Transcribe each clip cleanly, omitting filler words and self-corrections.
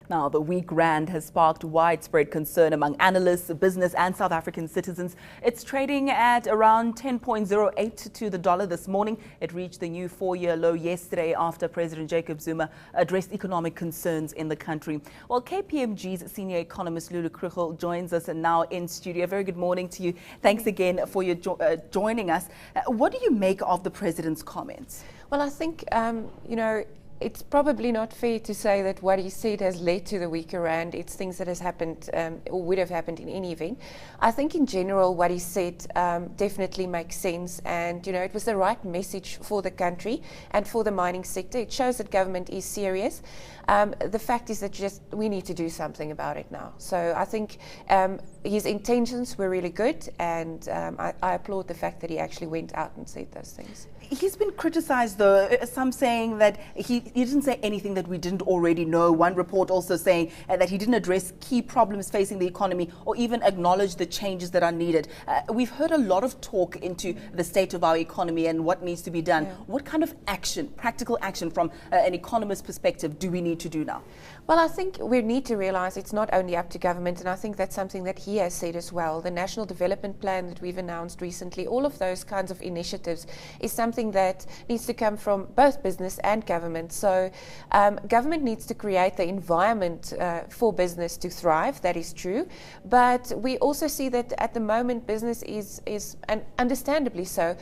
Now, the weak rand has sparked widespread concern among analysts, business and South African citizens. It's trading at around 10.08 to the dollar this morning. It reached the new four-year low yesterday after President Jacob Zuma addressed economic concerns in the country. Well, KPMG's senior economist Lulu Krugel joins us now in studio. Very good morning to you. Thanks again for your joining us. What do you make of the president's comments? Well, I think, it's probably not fair to say that what he said has led to the weaker rand. It's things that has happened or would have happened in any event. I think in general what he said definitely makes sense, and it was the right message for the country and for the mining sector. It shows that government is serious. The fact is that we need to do something about it now. So I think his intentions were really good, and I applaud the fact that he actually went out and said those things. He's been criticized, though, some saying that he didn't say anything that we didn't already know. One report also saying that he didn't address key problems facing the economy or even acknowledge the changes that are needed. We've heard a lot of talk into the state of our economy and what needs to be done. Yeah. What kind of action, practical action from an economist's perspective, do we need to do now? Well, I think we need to realize it's not only up to government, and I think that's something that he has said as well. The National Development Plan that we've announced recently, all of those kinds of initiatives is something that needs to come from both business and government. So government needs to create the environment for business to thrive, that is true. But we also see that at the moment business is and understandably so,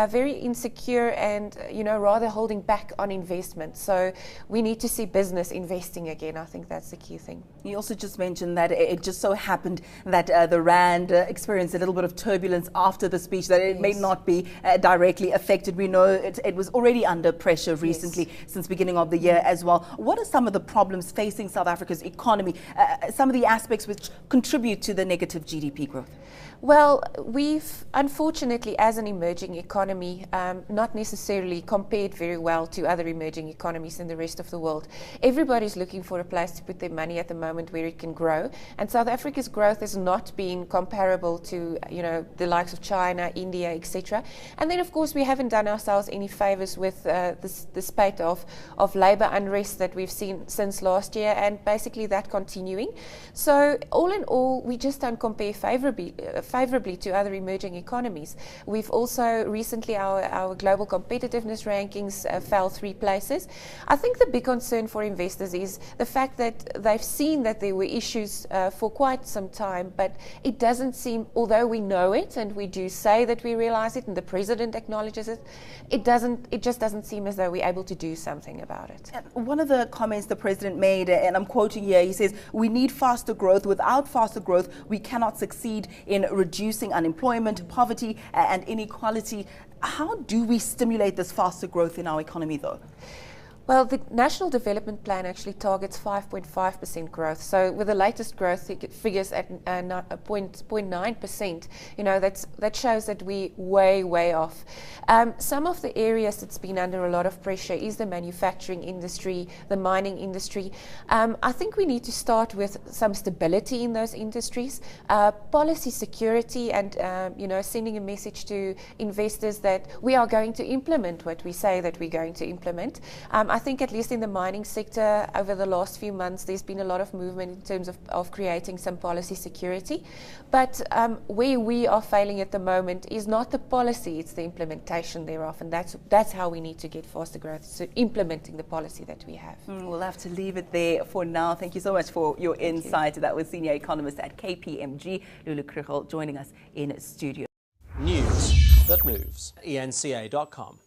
very insecure and rather holding back on investment. So we need to see business investing again. I think that's the key thing. You also just mentioned that it just so happened that the rand experienced a little bit of turbulence after the speech, that it may not be directly affected. We know it was already under pressure recently since beginning of the year as well. What are some of the problems facing South Africa's economy, some of the aspects which contribute to the negative GDP growth? Well, we've unfortunately, as an emerging economy, not necessarily compared very well to other emerging economies in the rest of the world. Everybody's looking for a place to put their money at the moment where it can grow, and South Africa's growth has not been comparable to the likes of China, India, etc. And then of course we haven't done ourselves any favors with the spate of labor unrest that we've seen since last year, and basically that continuing. So all in all, we just don't compare favorably to other emerging economies. We've also recently, our global competitiveness rankings fell 3 places. I think the big concern for investors is the fact that they've seen that there were issues for quite some time, but it doesn't seem, although we know it and we do say that we realize it and the president acknowledges it, it just doesn't seem as though we're able to do something about it. One of the comments the president made, and I'm quoting here, he says, "We need faster growth. Without faster growth, we cannot succeed in reducing unemployment, poverty and inequality." How do we stimulate this faster growth in our economy, though? Well, the National Development Plan actually targets 5.5% growth. So with the latest growth figures at 0.9%, that shows that we're way off. Some of the areas that's been under a lot of pressure is the manufacturing industry, the mining industry. I think we need to start with some stability in those industries, policy security, and sending a message to investors that we are going to implement what we say that we're going to implement. I think at least in the mining sector over the last few months there's been a lot of movement in terms of creating some policy security, but where we are failing at the moment is not the policy, it's the implementation thereof, and that's how we need to get faster growth, so implementing the policy that we have. We'll have to leave it there for now. Thank you so much for your insight. That was senior economist at KPMG, Lulu Krugel, joining us in studio. News that moves. eNCA.com.